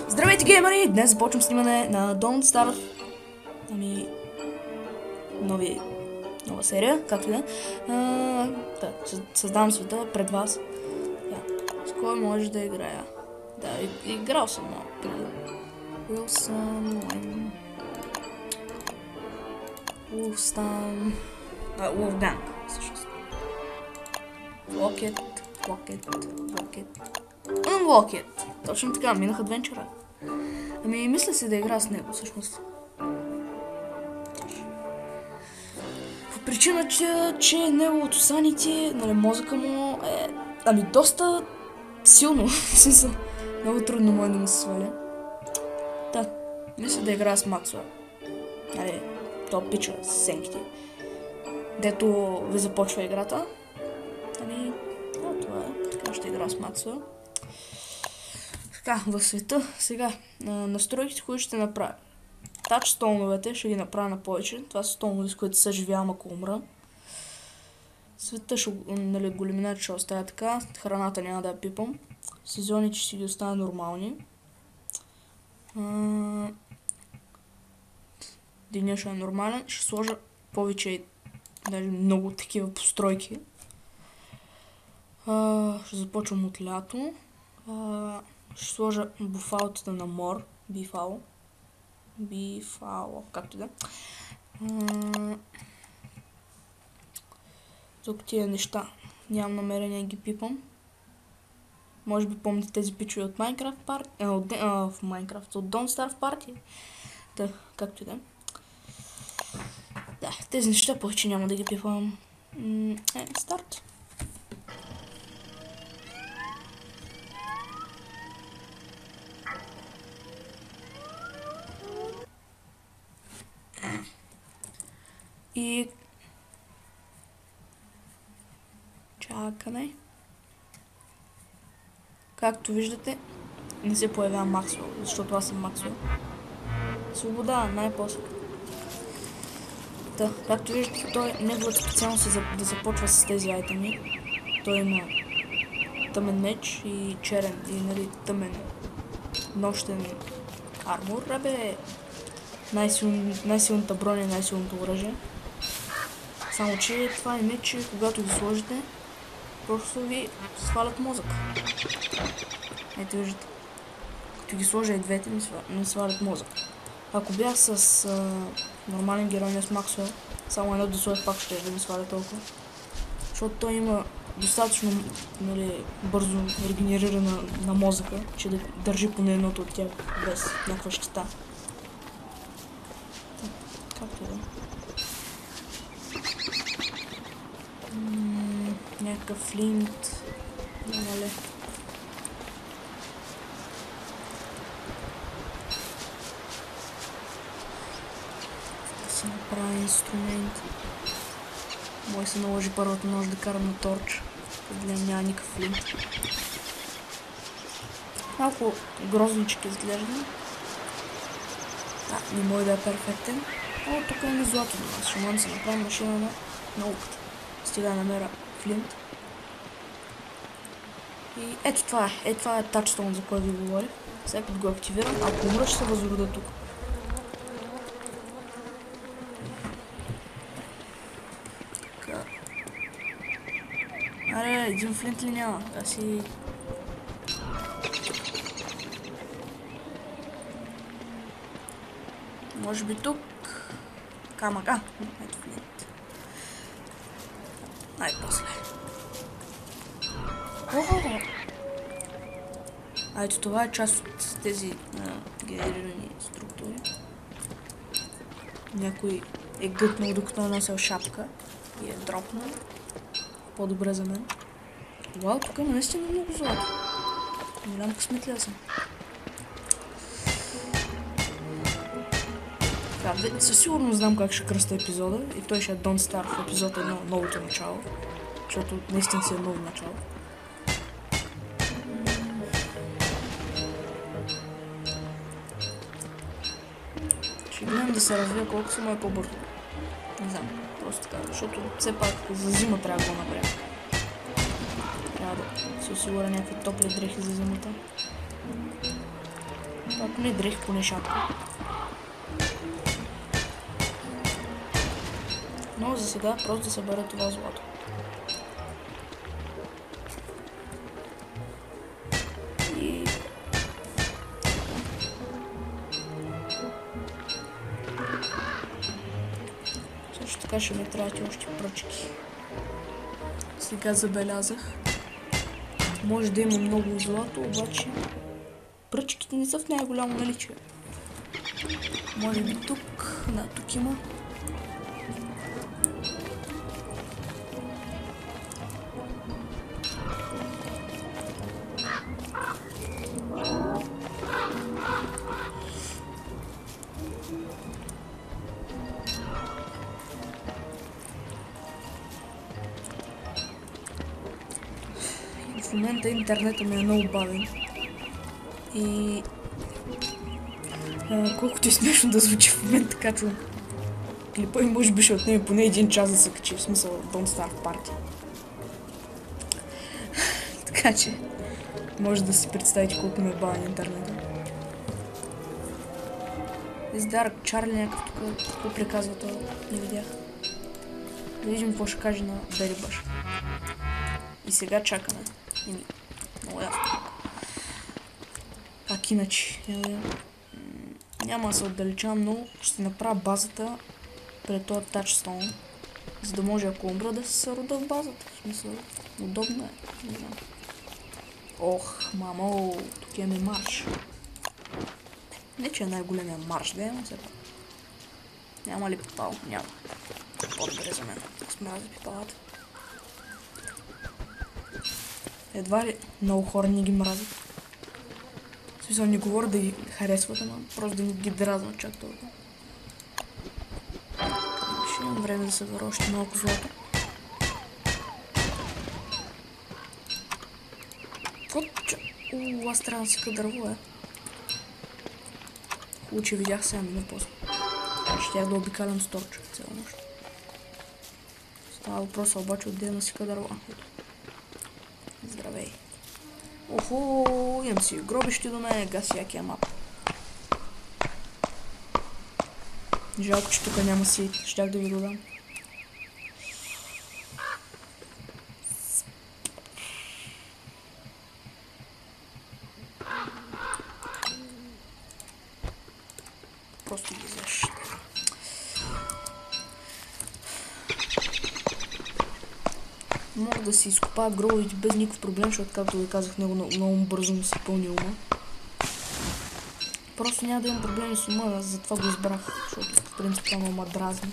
Здравейте, геймери! Днес започвам снимане на Don't Starve. Нова серия, както и да. Създавам света пред вас. С кой може да играя? Да, играл съм малко преди. Wolfgang, всъщност. Локет. Unlock it. Точно така, минах адвенчъра. Мисля си да игра с него, всъщност. По причина, че неговото санити, мозъка му е, доста силно. Много трудно може да му се сваля. Мисля да игра с Максуел. То пича с сенките. Дето ви започва играта. Това е. Така ще игра с Максуел. Така, в света, сега, настройките, които ще направя. Тачстоуновете ще ги направя на повече. Това са стоунове, с които съживявам, ако умра. Света, големината ще оставя така. Храната няма да я пипам. Сезоните ще ги оставя нормални. Деня ще е нормален. Ще сложа повече, даже много такива постройки. Ще започвам от лято. Ще сложа буфалотата на мор. Бифало, както да. Тук тия неща нямам намерение да ги пипам. Може би помните тези пичове от Minecraft Party. От Don't Starve Party. Както и да. Тези неща повече няма да ги пипам. Старт. И чакаме. Както виждате, не се появява Максуел, защото аз съм Максуел. Свобода, най-после. Както виждате, неговата специалност е да започва с тези айтеми. Той има тъмен меч и черен, и тъмен нощен армор. Най-силната броня и най-силното оръжие. Само че това е меч, че когато ги сложите, просто ви свалят мозък. Ето виждате. Като ги сложа и двете, ми свалят мозък. Ако бях с нормален герой, не с Максуел, само едно да сложа, пак ще да ми сваля толкова. Защото той има достатъчно бързо регенериране на мозъка, че да държи поне едното от тях без някаква щита. Както да. Някакъв флинт. Намале. Да си направя инструмент. Мой се наложи първата нощ да карам на торч. Гледам, няма никакъв флинт. Малко грозничък изглежда. Не може да е перфектен. Тук е злато до нас. Ще мога да се направим машина на науката. Стига да намеря флинт. И ето това е. Ето това е тачстоун, за който ви говорих. Сега като го активирам, ако умра, ще се възрода тук. Така. Един флинт ли няма? Си... Може би тук... Камък. Ето флинт. Най-после. Ето това е част от тези генерирани структури. Някой е гътнал, докато е носил шапка и е дропнал. По-добре за мен. Вау, тук има наистина много злато. Не знам късметлия съм. Със сигурност знам как ще кръста епизода и той ще е Don't Starve епизод 1, новото начало. Защото наистина си е ново начало. Ще гледам да се развия колко само е по-бързо. Не знам, просто така, защото все пак за зима трябва да го направя. Трябва да се осигуря някакви топли дрехи за зимата. поне дрехи, поне шапка. Но за сега просто да събера това злато. И... също така ще ми трябват още пръчки. Сега забелязах. Може да има много злато, обаче пръчките не са в най-голямо наличие. Може би тук, да, тук има. В момента интернета ми е много бавен. И колкото е смешно да звучи в момента, качвам клипа и може би ще отнеме поне 1 час да се качи, в смисъл Don't Starve Party. Така че може да си представите колко ме е бавен интернета. Издарък Чарли някакъв тук, какво приказва това, не видях. Да видим какво ще каже на Бери Баш. И сега чакаме. Много ясно. Как иначе? Няма да се отдалечавам много. Ще направя базата пред този тачстоун, за да може ако умра да се рода в базата. В смисъл, удобно е. Не знам. Ох, мамо, тук имаме марш. Не, че е най-големия марш, да има все пак. Няма ли пипал? Няма. По-добре за мен. Смразя пипалата. Едва ли много хора не ги мразят. В смисъл не говоря да ги харесват, ама просто да не ги дразнат чак толкова. Ще имам време да събера още малко злато. Аз трябва да си дърво, Хубаво, че видях сега минут после. Щях да обикалям с торча цяла нощ. Става въпроса обаче отделно си дърво. Здравей. Охо, имам си гробище до мен, гаси якия мап. Жалко, че тук няма си, щях да ви го дам. Просто ги взеш. Мога да си изкопая гробовете без никакъв проблем, защото както ви казах, много бързо му се пълни ума. Просто няма да имам проблеми с ума, затова го избрах, защото в принцип това ма дразни.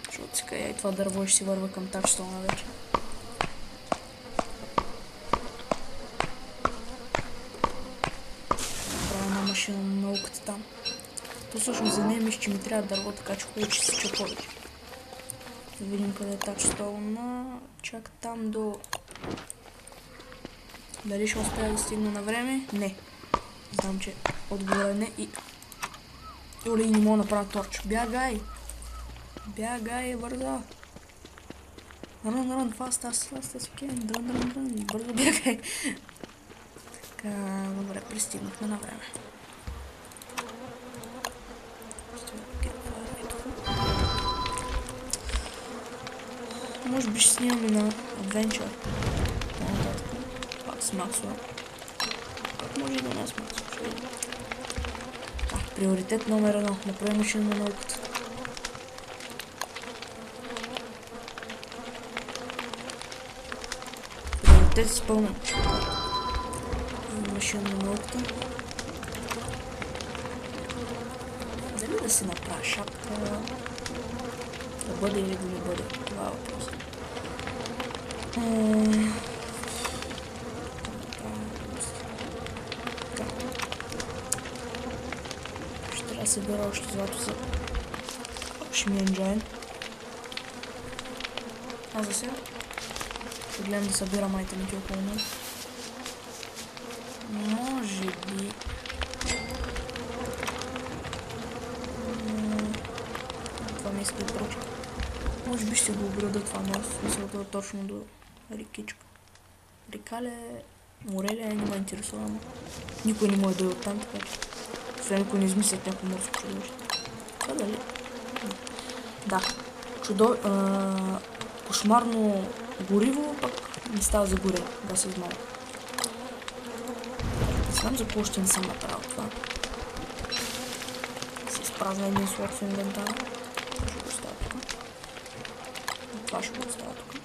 Защото сега и това дърво ще си върва към тачстоуна вече. Правя една машина на науката там. То всъщност за нея мисля, че ми трябва дърво, така че хубаво, че се чу повече. Да видим къде е тачстоуна. Чак там до... Дали ще успея да стигна на време? Не. Знам, че отговора не и... Оле, не мога да направя торч. Бягай! Бягай, бързо! Рън, фаст, аз си кен. Дрън. Бързо бягай! Така, добре, пристигнахме на време. Може би ще снимаме на Adventure. Пак с Максуел. Може и да не с Максуел. Приоритет номер 1. Направи машина на науката. Приоритет изпълнен. Машина на науката. Дали да си направя шапка? Да бъде или да не бъде? Това е въпрос. Ще трябва да събера още злато за Шимиен Джайн. А за сега ще гледам да събирам айтемите около мен. Може би това ми иска да прочка. Може би ще го обграда това място, смисъл да точно до рекичка. Река ли е Море ли е, не ме интересува, ама никой не може да е оттам, така че. Освен ако не измислят някакво морско чудовище. Това дали? Да. Кошмарно гориво, пък не става за горе, да се знае. Не знам за какво ще не съм направил това. Се изпразна един слот в инвентара. Това ще го оставя тук. Това ще го оставя тук.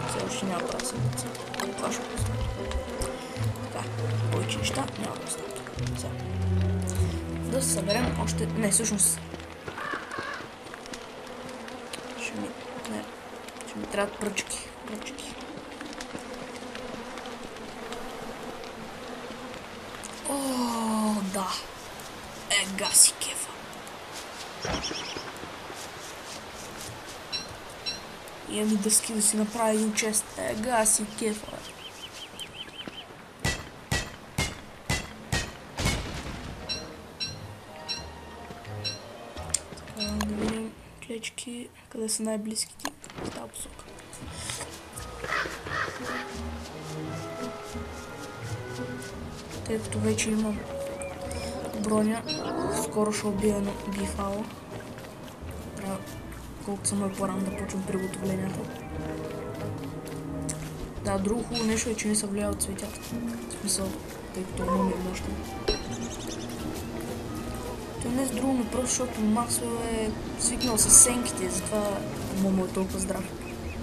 Все още няма правя седмица. Това ще го оставя тук. Така, повече неща няма да оставя тук. Сега. Да се съберем още... Не, всъщност... Ще ми трябват пръчки. О, да. Ега си кефа. Имам и дъски да си направя един чест. Ега си кефа. Да видим клечки, къде са най-близките. В тази посока. Тъй като вече имам броня, скоро ще убия на бифала. Трябва колкото съм по-рано да почвам приготовлението. Да, друго хубаво нещо е, че не се влияе от цветята. В смисъл, тъй като много ми е мощно. Това не е с друго, но просто защото Максуел е свикнал с сенките, затова му е толкова здрав.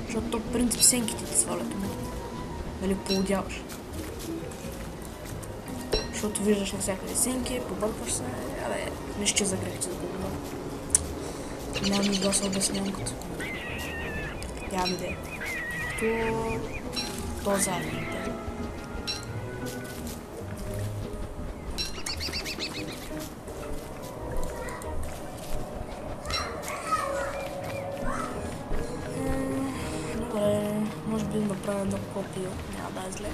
Защото то по принцип сенките ти свалят му. Дали поудяваш. Защото виждаш навсякъде сенки, побъркваш се, абе, нещо за грехче да го говоря. Няма ми да се обяснявам като. Няма идея. То заедно. Добре, може би да направя едно копия, няма да е зле.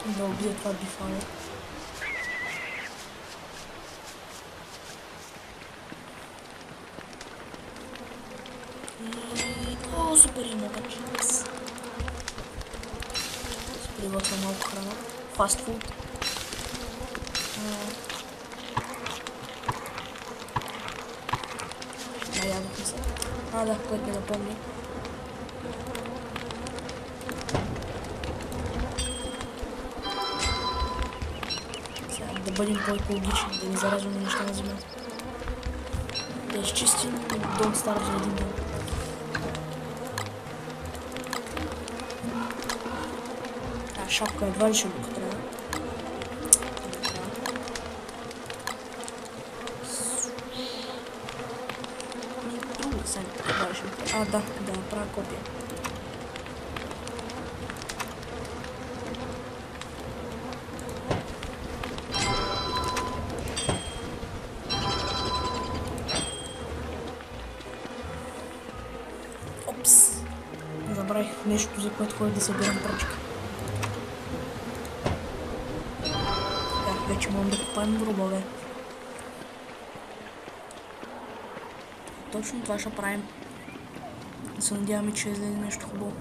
Да убия това бифане. О, супер има вече. Приготвя малко храна. Фастфуд. Наядохме се. Да, което ми напомня. Да бъдем по-екологични, да не заразваме неща на земята. Да изчистим дом стар за един ден. Шапка едва ли ще го трябва. Друго са едва ли ще го трябва. Да направя копия. Забравих нещо, за което ходя да събирам пръчки. Вече можем да купаем гробове. Точно това ще правим. Да се надяваме, че излезе нещо хубаво.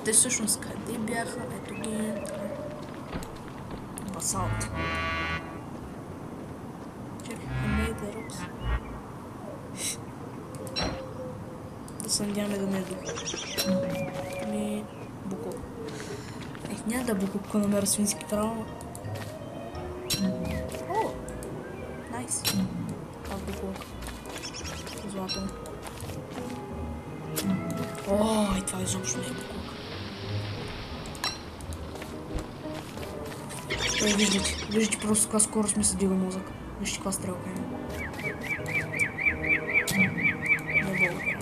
Те всъщност къде бяха? Ето ги. Басалт. Чакай, made the rocks. Да се надяваме да не е дух. Буко. Няма да буко, ако намеря свински право. О! Найс. Това буко. Злато. О, и това изобщо не е буко. Виждате просто каква скорост ми се дига мозък. Вижте каква стрелка има. Не благодаря.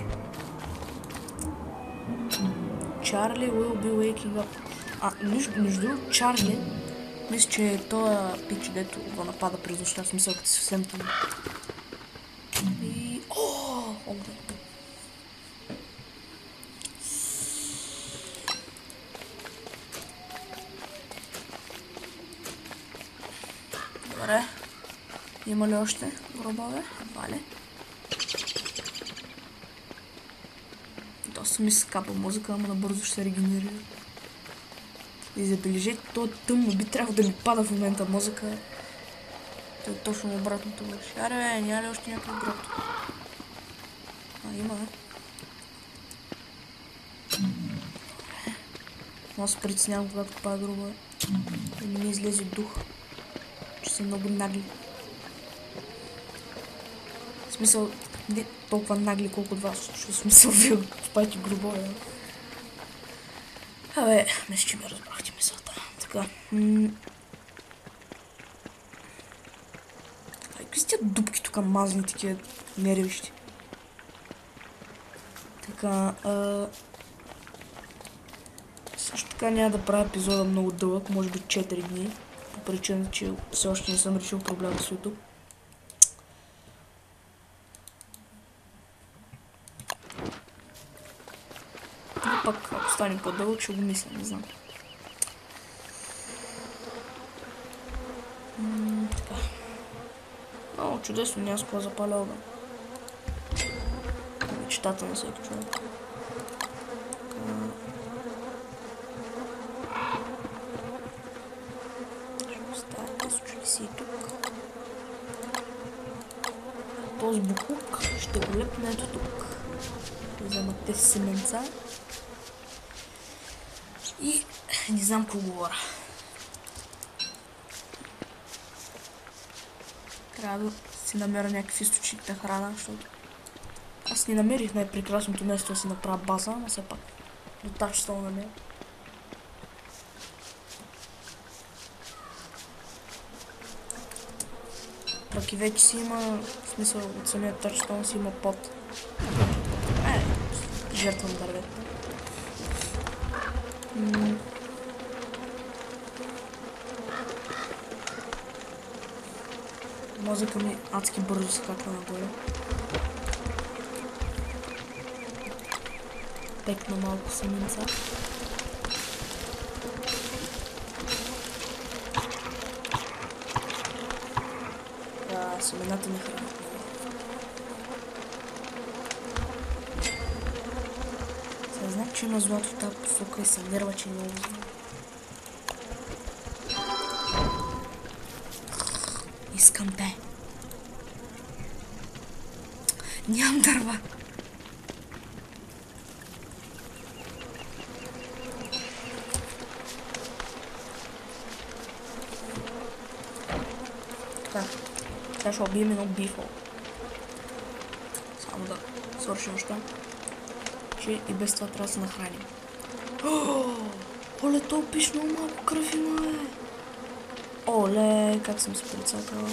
Charlie will be waking up. Между другото, Чарли, мисля, че е тоя пич, дето го напада през нощта, в смисъл, като съвсем тъмно. И... огън. Добре. Има ли още гробове? Вале. Просто ми се капа мозъка, ама набързо ще се регенерира. И забележете, то тъмно би трябвало да ми пада в момента мозъка. То е точно обратното беше. Аре бе, няма ли още някакъв грот? Има, Аз се притеснявам, когато копая гроба. Да не ми излезе дух. Че са много нагли. В смисъл, не толкова нагли, колко от вас. Защото в смисъл вие копаете гробове. Абе, мисля, че ми разбрахте мисълта. Така. Какви сте дупки тук мазни, такива нервищи? Така, също така няма да правя епизода много дълъг, може би 4 дни. По причина, че все още не съм решил проблема с YouTube. Но пък, ако стане по-дълъг, ще го мисля, не знам. Така. Много чудесно, няма с какво запаля огън. Мечтата на всеки човек. И тук. Този буклук ще го лепна ето тук. Вземат тези семенца. И не знам какво говоря. Трябва да си намеря някакъв източник на храна, защото аз не намерих най-прекрасното место да си направя база, но все пак до тази стол намеря. Пък и вече си има, в смисъл от самия тачтон си има пот. Жертвам дървета. Мозъка ми адски бързо се качва нагоре. Пекна малко семенца. Семената не хранят. Сега знам, че има злато в тази посока и се нерва, че не много знам. Искам те. Нямам дърва. Така. Сега ще убием едно бифо. Само да свършим неща. Че и без това трябва да се нахраним. Оле, то пиш много малко кръв има, бе. Оле, как съм се прицакала.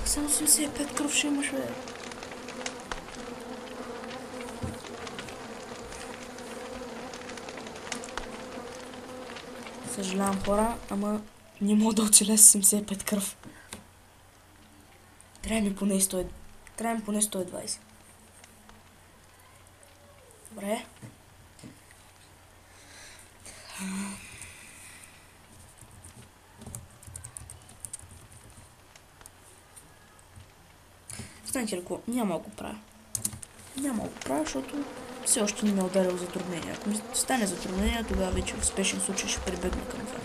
Само 85 кръв ще имаш, бе. Съжалявам, хора, ама не мога да оцеля с 75 кръв. Трябва ми поне 100. Трябва ми поне 120. Добре. Знаете ли какво? Няма да го правя. Няма да го правя, защото все още не ме е ударил затруднение. Ако ми стане затруднение, тогава вече в спешен случай ще прибегна към това.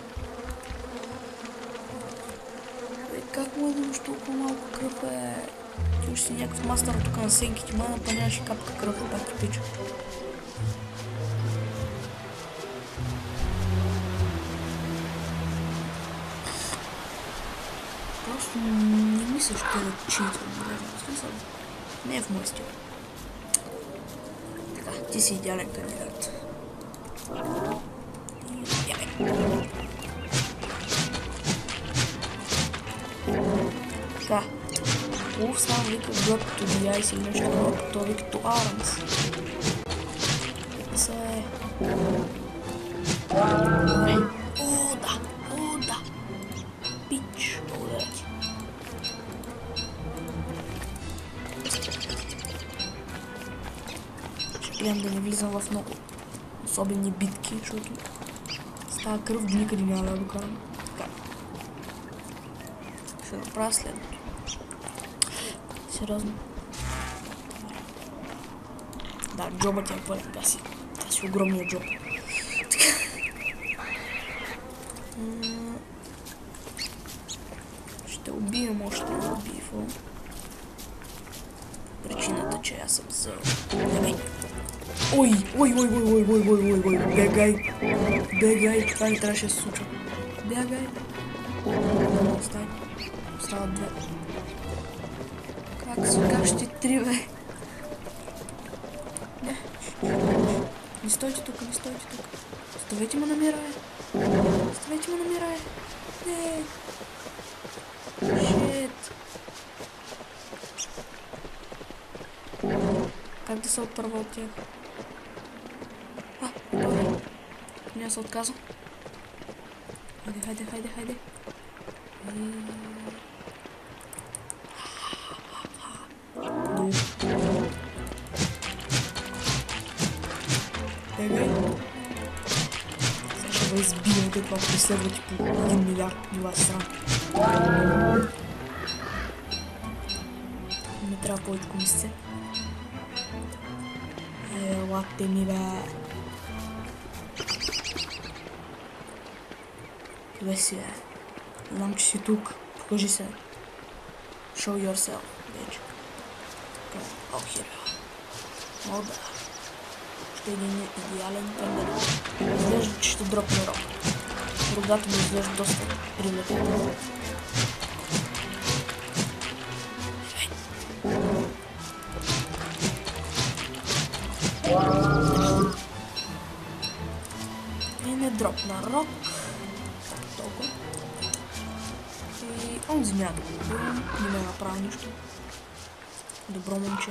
Как му да имаш толкова малко кръв, бе? Ти уж си някакъв мастър тук на сенките, мана, па нямаше капка кръв, пак ти пича. Просто не мисля, че да читам, в смисъл. Не е в мой стил. Така, ти си идеален кандидат. Така. Wolf само вика Blood to the Ice или нещо такова, то вика to Arms. Се... Добре. О, да! О, да! Пич, благодаря ти. Ще гледам да не влизам в много особени битки, защото с тази кръв никъде няма да докарам. Така. Ще направя следното. Сериозно. Да, джоба ти е пълен, гаси. Това си огромния джоб. Ще убием още едно бифо. Причината, че аз съм взел. Ой, бегай. Бегай, това не трябваше да се случва. Бегай. Остават две. Как ще три, бе? Не. Не стойте тук, не стойте тук. Оставете ме намира, бе. Оставете ме намира, бе. Не. Шит. Как да се отпърва от тях? Добре. Не се отказа. Хайде. Бегай. Сега ще го избием, това преследва ти по 1 милиард мила страна. Не трябва повече комисия. Елате ми, бе. Къде си, бе? Знам, че си тук. Покажи се. Show yourself, bitch. О, хиро. О, да. Ще е един идеален тендер. Изглежда, че ще дропне рок. Рогата ми изглежда доста привлекателно. И не дропна рок. Толкова. И он земя да го убивам. Не ме направи нищо. Добро момче.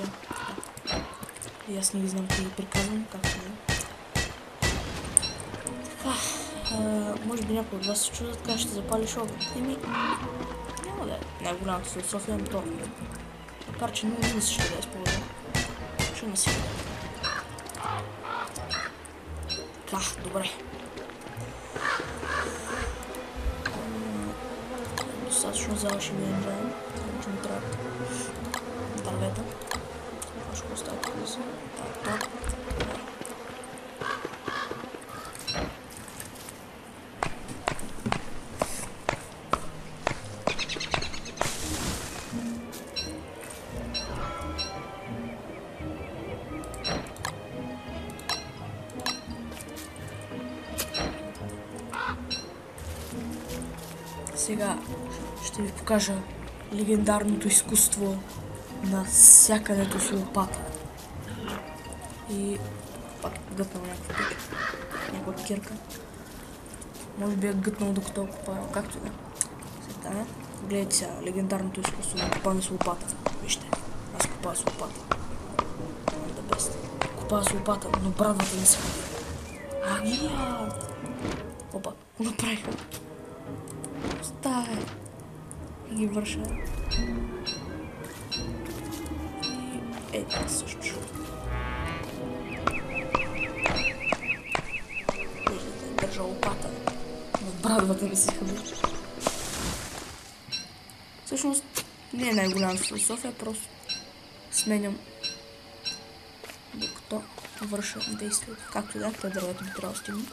И аз не ги знам какво ги приказвам, както не. Може би някой от вас се чудят как ще запалиш огън. Няма да е най-голямата философия на това. Макар че много не ще да използвам. Ще не си да. Така, добре. Достатъчно зала ще ви енджаем. Само че ми трябва дървета. Това ще го оставя тук да се. Так. Сега ще ви покажа легендарното изкуство на сякането с лопата. И пак гътнал някаква пича. Някаква кирка. Може би е гътнал докато копая, както да. Сега, гледайте сега легендарното изкуство на копане с лопата. Вижте, аз копая с лопата. Да бест. Копая с лопата, но брадвата не се ходи. Агия! Опа, го направиха. Оставя. И ги върша. И това също. Виждате, държа лопата. Но брадвата ми се ходи. Всъщност не е най-голяма философия, просто сменям докато върша действието. Както да, това дървето би трябва да стигне.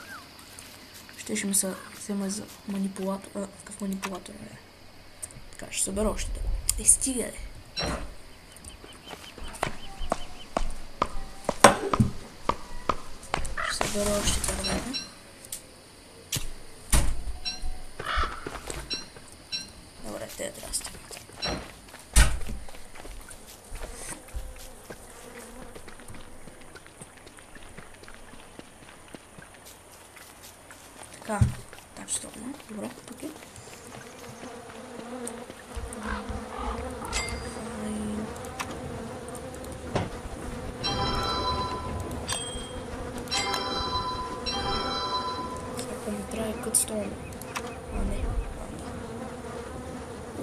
Ще ми се взема за манипулатор. Какъв манипулатор е? Така, ще събера още да. Стига, де. Ще събера още дървета. Добре, те трябва да стигнат. Така, точно. Добре, тук е. Сега ми трябва кътстоун. Не.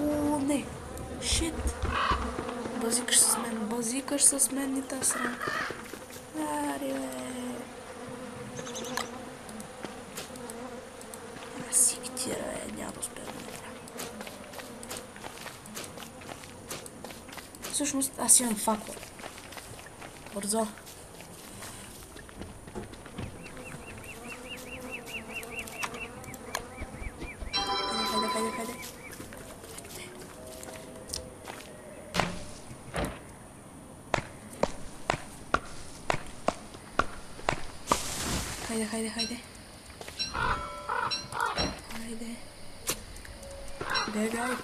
О, не. Шит. Базикаш с мен, не та срам. Ари, бе. Няма да успея да направя. Всъщност аз имам факла. Бързо. хайде, хайде. Хайде, хайде, хайде. Хайде. Бягай.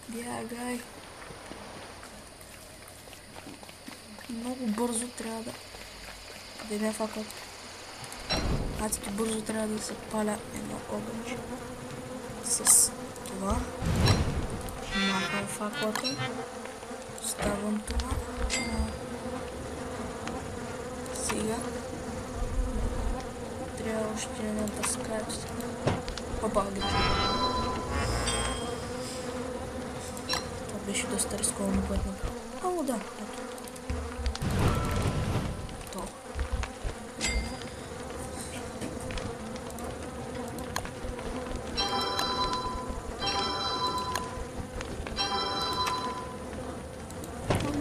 Бягай. Много бързо трябва да... Къде не е факълът? Адски бързо трябва да се паля едно огънче. С това. Махам факлата. Ставам това. Сега. Трябва още една дъска. Опа, гледа. Това беше доста рисковано, което направи. Ало, да. То.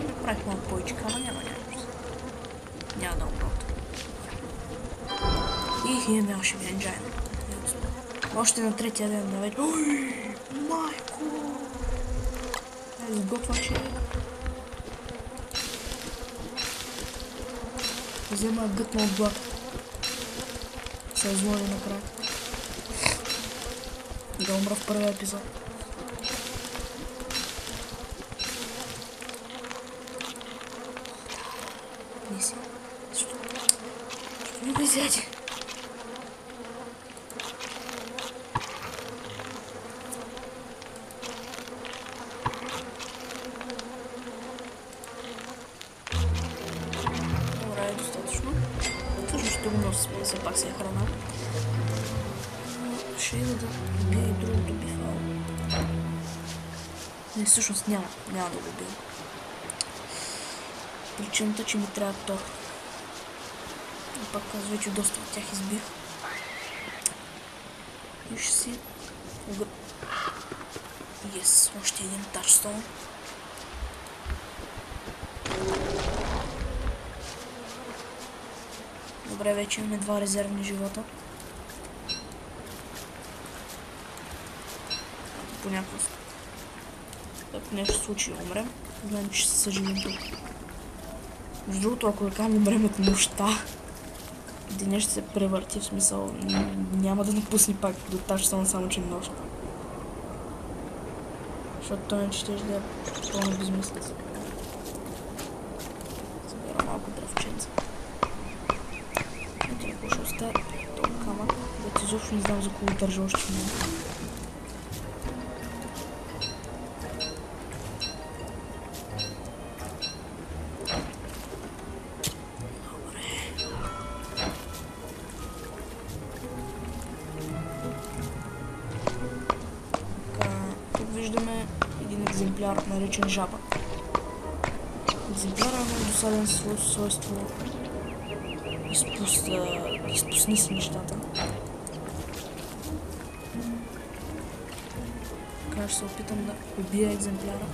Направих малко повече, ама няма някакво. Няма да умрот. И имаме още един джайн. Още на третия ден да вече. Ой, майко! Сготваче. Взема гътна от блата. Се изложи накрая. Да умра в първия епизод. Не си. Защо не го изяде? Добре, е достатъчно. Също ще го носи, все пак си е храна. Ще ида да убия и другото бифало. Не, всъщност няма да го убия. Причината, че ми трябва тор. И пак казва, че доста от тях избих. И ще си... Yes, още един тачстоун. Добре, вече имаме 2 резервни живота. Понякога. Ако нещо се случи и умрем, знаем, че ще се съживим тук. Между другото, ако да кажем умрем от нощта, деня ще се превърти, в смисъл няма да напусне пак до тачстоун, само че нощ. Защото той не ще да е пълно безмислица. Събира малко дръвченца. Ето ако ще оставя този камък, да изобщо не знам за кого държа още много. Виждаме един екземпляр, наречен жаба. Екземпляра има досаден свойство. Изпусни си нещата. Така ще се опитам да убия екземпляра.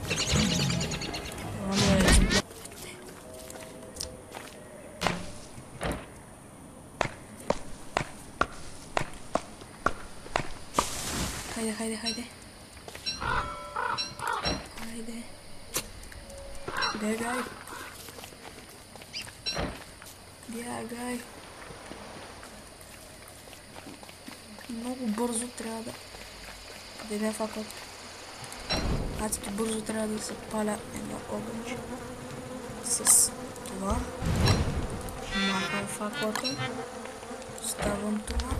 Това е екземпляр. Хайде, хайде, хайде. Хайде. Бягай. Бягай. Много бързо трябва да... Къде не е факълът? Адски бързо трябва да се паля едно огънче. С това. Махам факлата. Ставам това.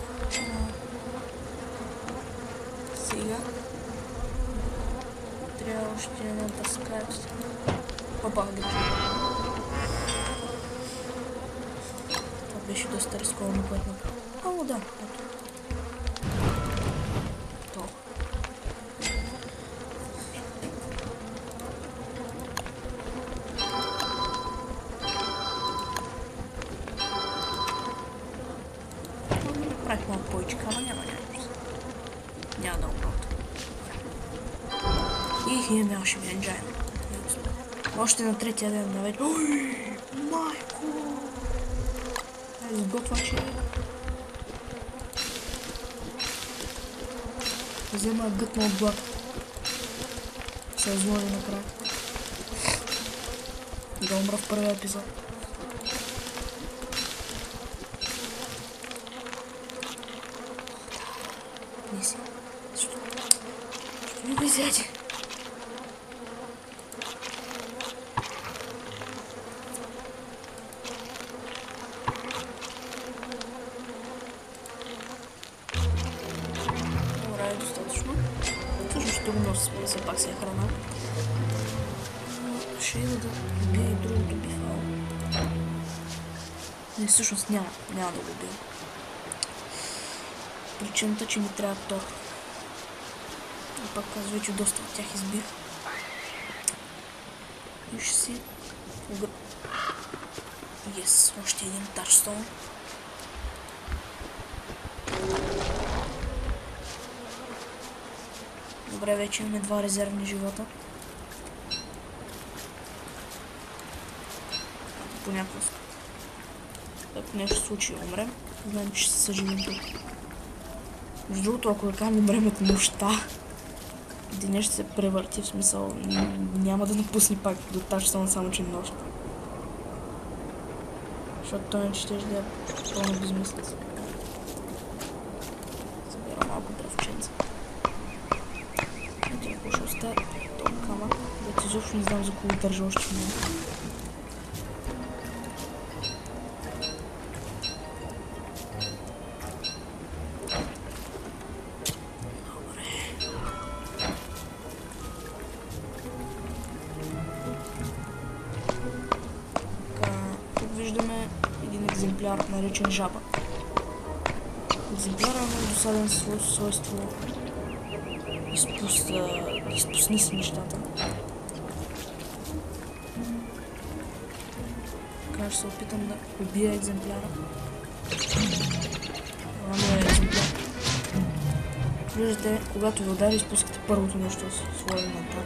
Сега. Трябва още една дъска. Опа, гледа. Това беше доста рисковано, което направи. Ало, да. То. Направих малко повече, ама няма някакво. Няма да умрот. И имаме още един джайн. Още на третия ден да вече. Ой, майко! Сготваче. Ще взема гътна от глад. Се изложи накрая. И да умра в първия епизод. Не си. Що ми го изяде? Добре, е достатъчно. Също ще го носи, все пак си е храна. Ще ида да убия и другото бифало. Не, всъщност няма да го убия. Причината, че ми трябва тор. И пак казва, че доста от тях избих. И ще си... Yes, още един тачстоун. Добре, вече имаме 2 резервни живота. Понякога. Ако нещо се случи и умрем, знаем, че ще се съживим тук. Между другото, ако да кажем умрем от нощта, деня ще се превърти, в смисъл няма да напусне пак до тачстоун, само че нощ. Защото той не ще да е пълно безмислица. Събира малко дръвченца. Ето ако ще оставя този камък, да изобщо не знам за кого държа още в него. Виждаме един екземпляр, наречен жаба. Екземпляра има досаден свойство изпусни с нещата. Така ще се опитам да убия екземпляра. Това е екземпляр. Виждате, когато ви удари, изпускате първото нещо в своя инвентар.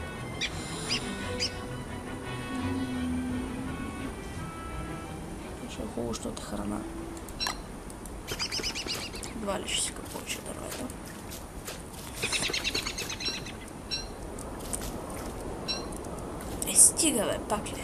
Хубаво, защото е храна. Едва ли ще си повече дървета. Стига бе, пак ли?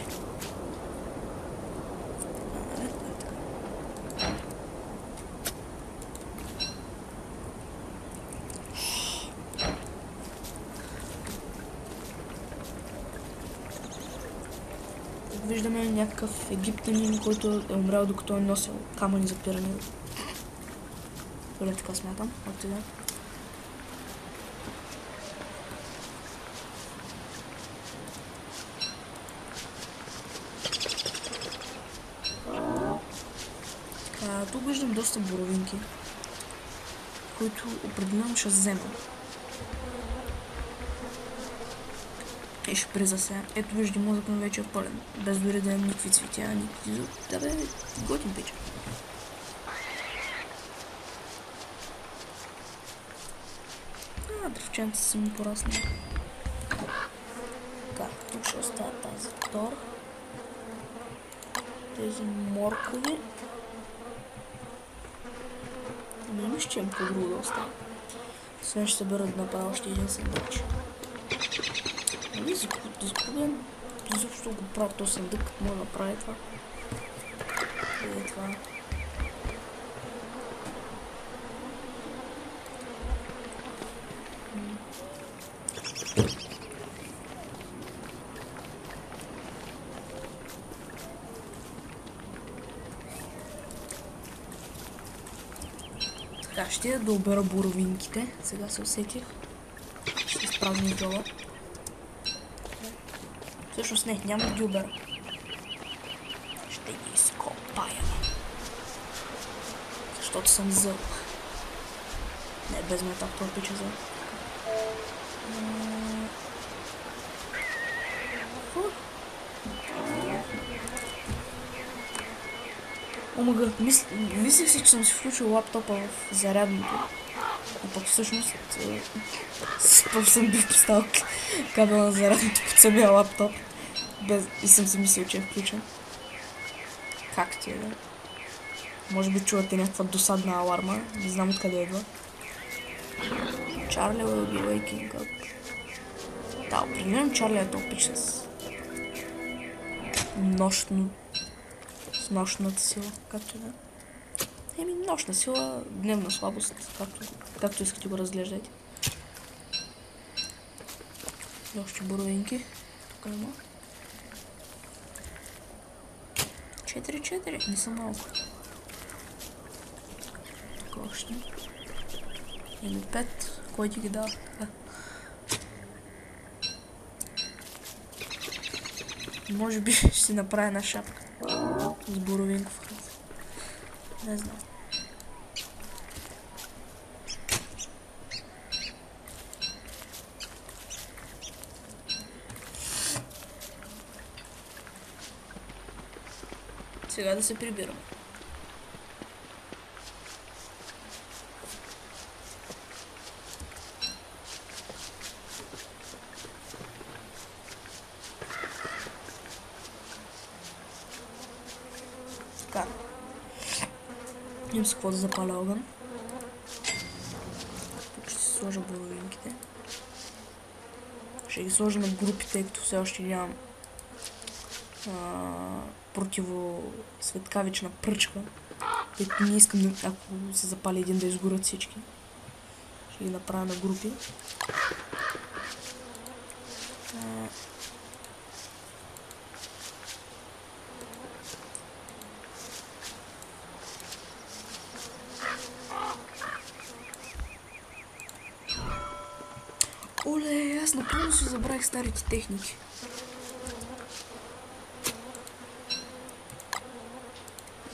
Виждаме някакъв египтянин, който е умрял докато е носил камъни за пирамида. Поне така смятам. Оттега. Тук виждам доста боровинки, които определено ще вземам. И ще презася. Ето виждам, мозък му вече е пълен. Без дори да имам никакви цветя, никакви... Да бе, готин пича. Дръвченца са ми порасни. Така, тук ще оставя тази тор. Тези моркови. Не мисля, че им по-друго да оставя. Освен ще събера да направя още един съндъкче. Нали, за кога изобщо го правя този съндък, като мога да направя това. И е това. Така, ще я да обера боровинките. Сега се усетих. Ще изпразни глава. Всъщност не, няма да ги обера. Ще ги изкопая. Защото съм зъл. Не, без метал, това пича зъл. Омага, мислех си, че съм си включил лаптопа в зарядното. А пък всъщност съм бил поставил кабела на зарядното под самия лаптоп. И съм си мислил, че е включен. Как ти е, да? Може би чувате някаква досадна аларма. Не знам откъде идва. Charlie will be waking up. Да, определено Чарли е топич с нощната сила, както да. Нощна сила, дневна слабост, както искате го разглеждайте. И още боровинки. Тук има. 4-4, не са малко. Тук още. Или 5, кой ти ги дава? Може би ще си направя една шапка с боровинков храна. Не знам. Сега да се прибираме. Така. Имам си какво да запаля огън. Тук ще си сложа боровинките. Ще ги сложа на групи, тъй като все още нямам противосветкавична пръчка. Тъйто не искам, ако се запали един, да изгорят всички. Ще ги направя на групи. Оле, аз напълно си забравих старите техники.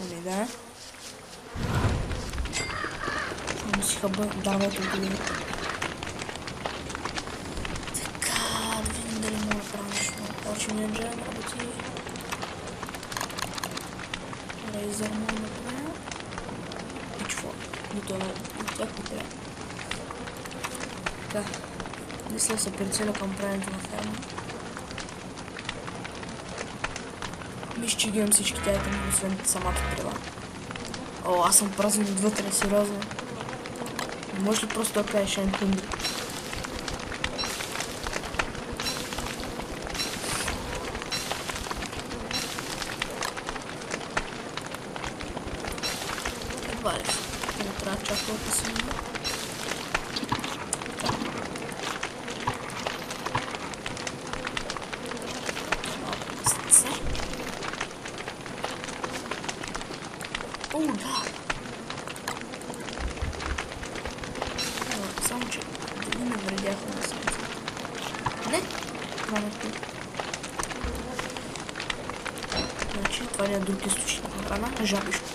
Ами да. Ами си хъба, давай тук да. Така, да видим дали мога да правя нещо. Почвам Ninja работи. Razer мога да направя. Pitchfork. Нито едно от тях не трябва. Така. Мисля се прицеля към правенето на ферма. Мисля, че ги имам всички тяйта ми, освен самата трива. О, аз съм празен отвътре, сериозно. Може ли просто да кажеш I'm hungry? Едва ли се? Не трябва чак толкова си има. О, да! Само, че дали не вредяха на слънце. Не! Това не е. Значи, това не е друг източник на храна, а жабишко.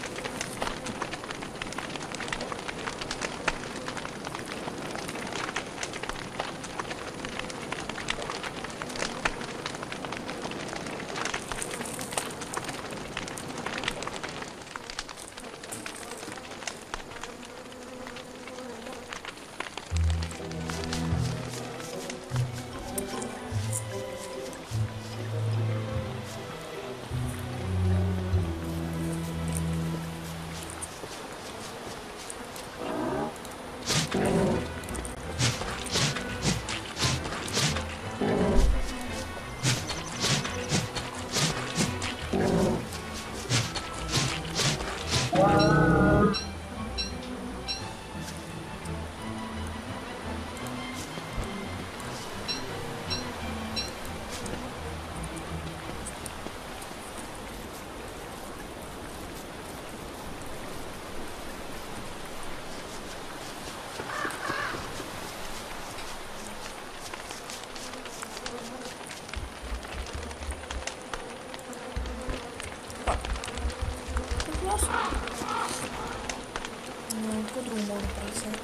По-друго мога да правя сега.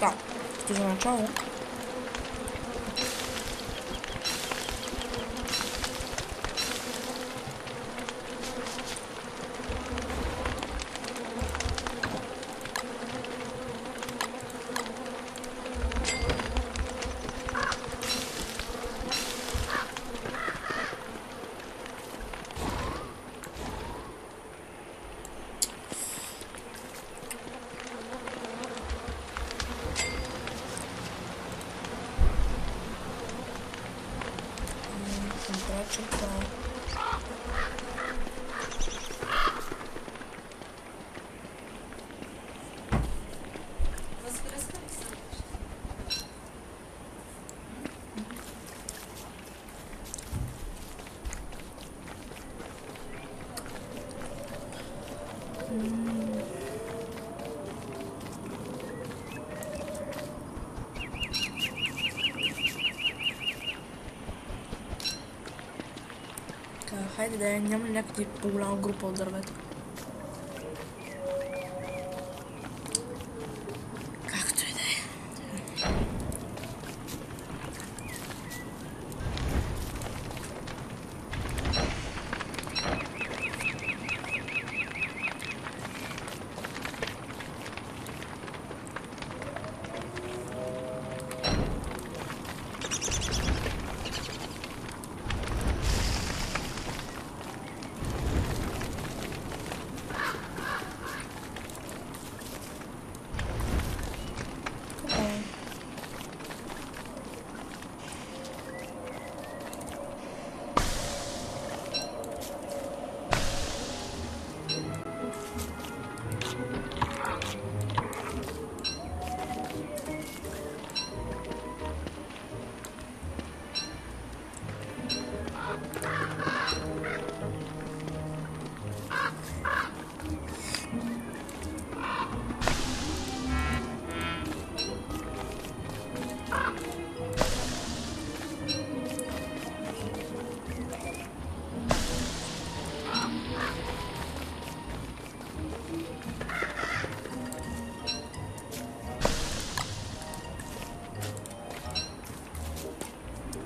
Да, ще за начало. подчертая. Хайде да няма някакви по-голяма група от дървета. Както и да е.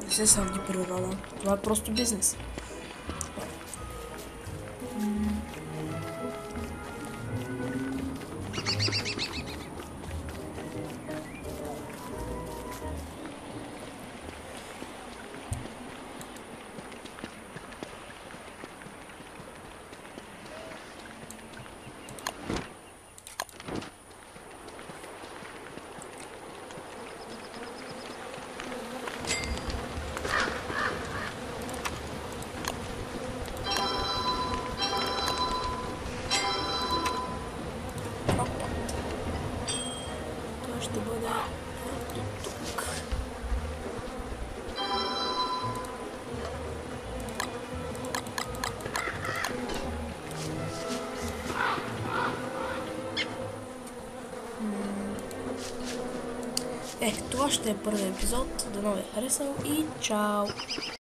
Не се сърди природа. Това е просто бизнес. Ще бъде тук. Това ще е първият епизод. Дано ви е харесал и чао!